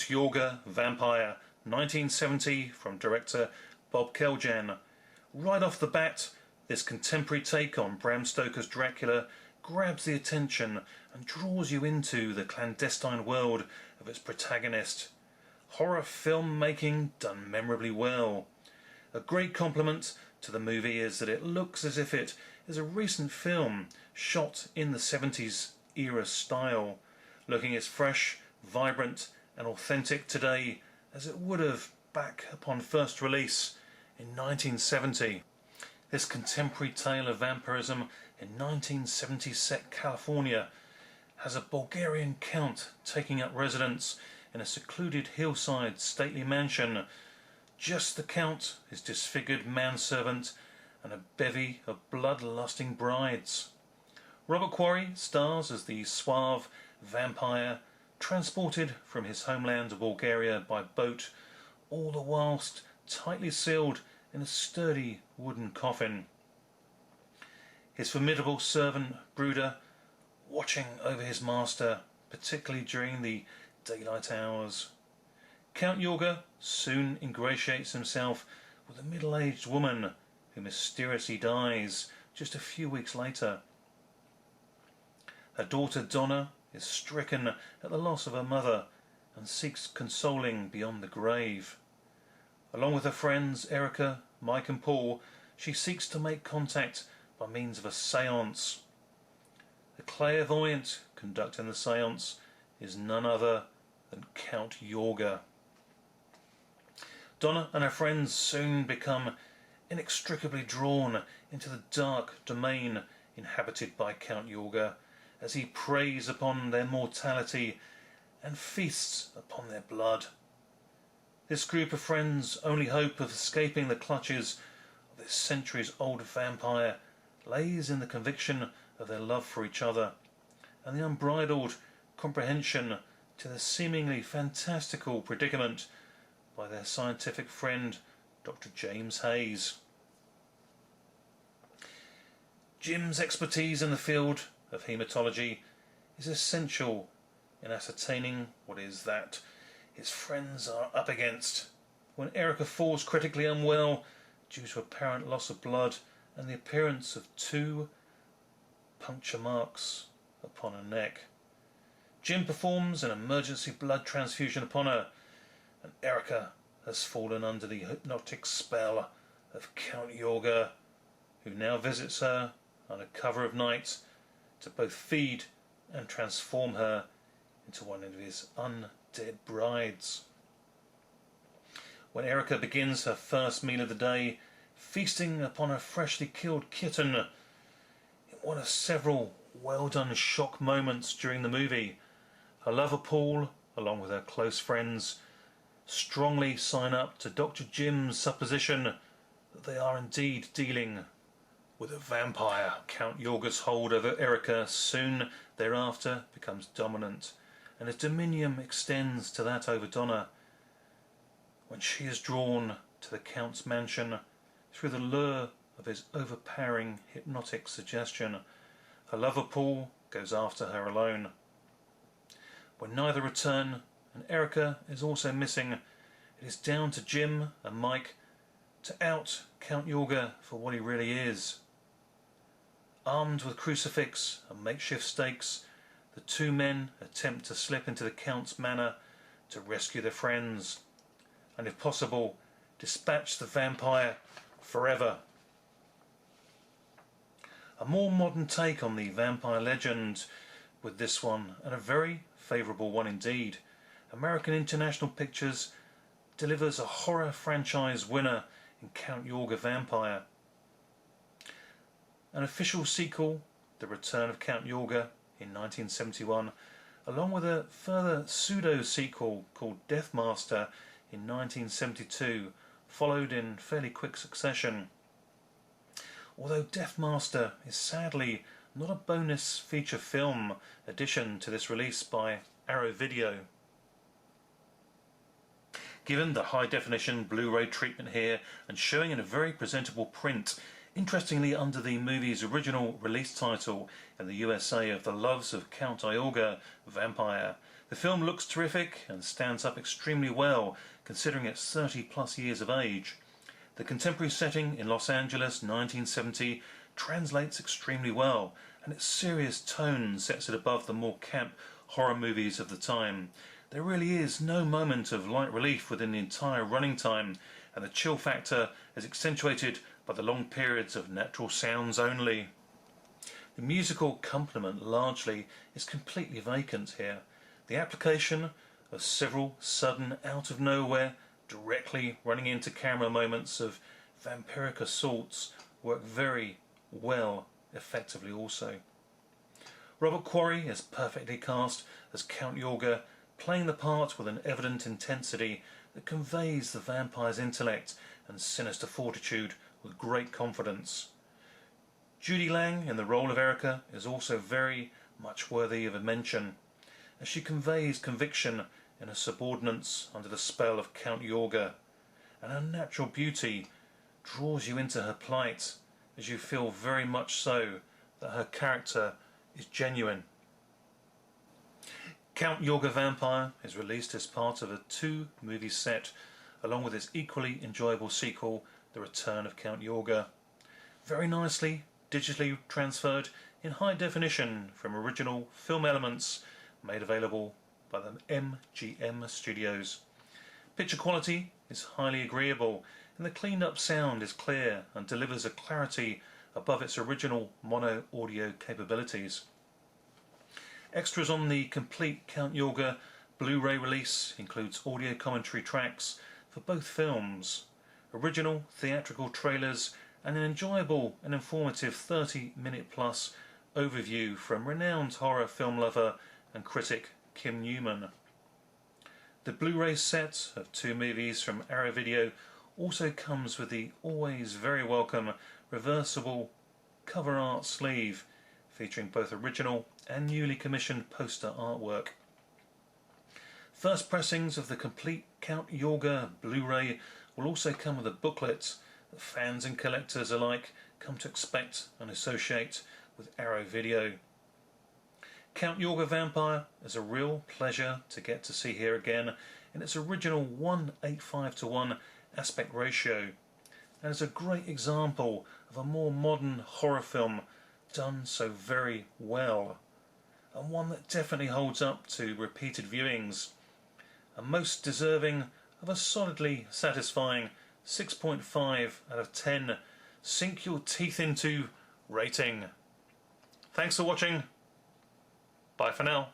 Yorga, Vampire, 1970, from director Bob Keljan. Right off the bat, this contemporary take on Bram Stoker's Dracula grabs the attention and draws you into the clandestine world of its protagonist. Horror filmmaking done memorably well. A great compliment to the movie is that it looks as if it is a recent film shot in the 70s era style, looking as fresh, vibrant and authentic today as it would have back upon first release in 1970. This contemporary tale of vampirism in 1970 set California has a Bulgarian count taking up residence in a secluded hillside stately mansion. Just the count, his disfigured manservant and a bevy of blood-lusting brides. Robert Quarry stars as the suave vampire transported from his homeland of Bulgaria by boat, all the whilst tightly sealed in a sturdy wooden coffin. His formidable servant brooder watching over his master, particularly during the daylight hours. Count Yorga soon ingratiates himself with a middle-aged woman who mysteriously dies just a few weeks later. Her daughter Donna is stricken at the loss of her mother and seeks consoling beyond the grave. Along with her friends Erica, Mike and Paul, she seeks to make contact by means of a séance. The clairvoyant conducting the séance is none other than Count Yorga. Donna and her friends soon become inextricably drawn into the dark domain inhabited by Count Yorga as he preys upon their mortality and feasts upon their blood. This group of friends' only hope of escaping the clutches of this centuries-old vampire lays in the conviction of their love for each other and the unbridled comprehension to the seemingly fantastical predicament by their scientific friend Dr. James Hayes. Jim's expertise in the field of haematology is essential in ascertaining what is that his friends are up against when Erica falls critically unwell due to apparent loss of blood and the appearance of 2 puncture marks upon her neck. Jim performs an emergency blood transfusion upon her, and Erica has fallen under the hypnotic spell of Count Yorga, who now visits her under cover of night to both feed and transform her into one of his undead brides. When Erica begins her first meal of the day, feasting upon her freshly killed kitten, in one of several well-done shock moments during the movie, her lover Paul, along with her close friends, strongly sign up to Dr. Jim's supposition that they are indeed dealing with a vampire. Count Yorga's hold over Erica soon thereafter becomes dominant, and his dominion extends to that over Donna. When she is drawn to the Count's mansion through the lure of his overpowering hypnotic suggestion, her lover Paul goes after her alone. When neither return and Erica is also missing, it is down to Jim and Mike to out Count Yorga for what he really is. Armed with crucifix and makeshift stakes, the 2 men attempt to slip into the Count's manor to rescue their friends, and if possible, dispatch the vampire forever. A more modern take on the vampire legend with this one, and a very favourable one indeed. American International Pictures delivers a horror franchise winner in Count Yorga Vampire. An official sequel, The Return of Count Yorga, in 1971, along with a further pseudo-sequel called Deathmaster in 1972, followed in fairly quick succession. Although Deathmaster is sadly not a bonus feature film addition to this release by Arrow Video. Given the high definition Blu-ray treatment here and showing in a very presentable print, interestingly under the movie's original release title in the USA of The Loves of Count Yorga Vampire, the The film looks terrific and stands up extremely well considering it's 30 plus years of age. The contemporary setting in Los Angeles 1970 translates extremely well, and its serious tone sets it above the more camp horror movies of the time. There really is no moment of light relief within the entire running time, and the chill factor is accentuated by the long periods of natural sounds only. The musical accompaniment largely is completely vacant here. The application of several sudden, out of nowhere, directly running into camera moments of vampiric assaults work very well effectively also. Robert Quarry is perfectly cast as Count Yorga, playing the part with an evident intensity that conveys the vampire's intellect and sinister fortitude with great confidence. Judy Lang in the role of Erica is also very much worthy of a mention, as she conveys conviction in her subordinates under the spell of Count Yorga, and her natural beauty draws you into her plight, as you feel very much so that her character is genuine. Count Yorga Vampire is released as part of a 2-movie set, along with its equally enjoyable sequel, The Return of Count Yorga. Very nicely digitally transferred in high definition from original film elements made available by the MGM studios. Picture quality is highly agreeable, and the cleaned up sound is clear and delivers a clarity above its original mono audio capabilities. Extras on the complete Count Yorga Blu-ray release includes audio commentary tracks for both films, original theatrical trailers, and an enjoyable and informative 30-minute plus overview from renowned horror film lover and critic Kim Newman. The Blu-ray set of 2 movies from Arrow Video also comes with the always very welcome reversible cover art sleeve featuring both original and newly commissioned poster artwork. First pressings of the complete Count Yorga Blu-ray will also come with a booklet that fans and collectors alike come to expect and associate with Arrow Video. Count Yorga Vampire is a real pleasure to get to see here again in its original 1:85:1 aspect ratio, and is a great example of a more modern horror film done so very well, and one that definitely holds up to repeated viewings, and most deserving of a solidly satisfying 6.5 out of 10 sink your teeth into rating. Thanks for watching. Bye for now.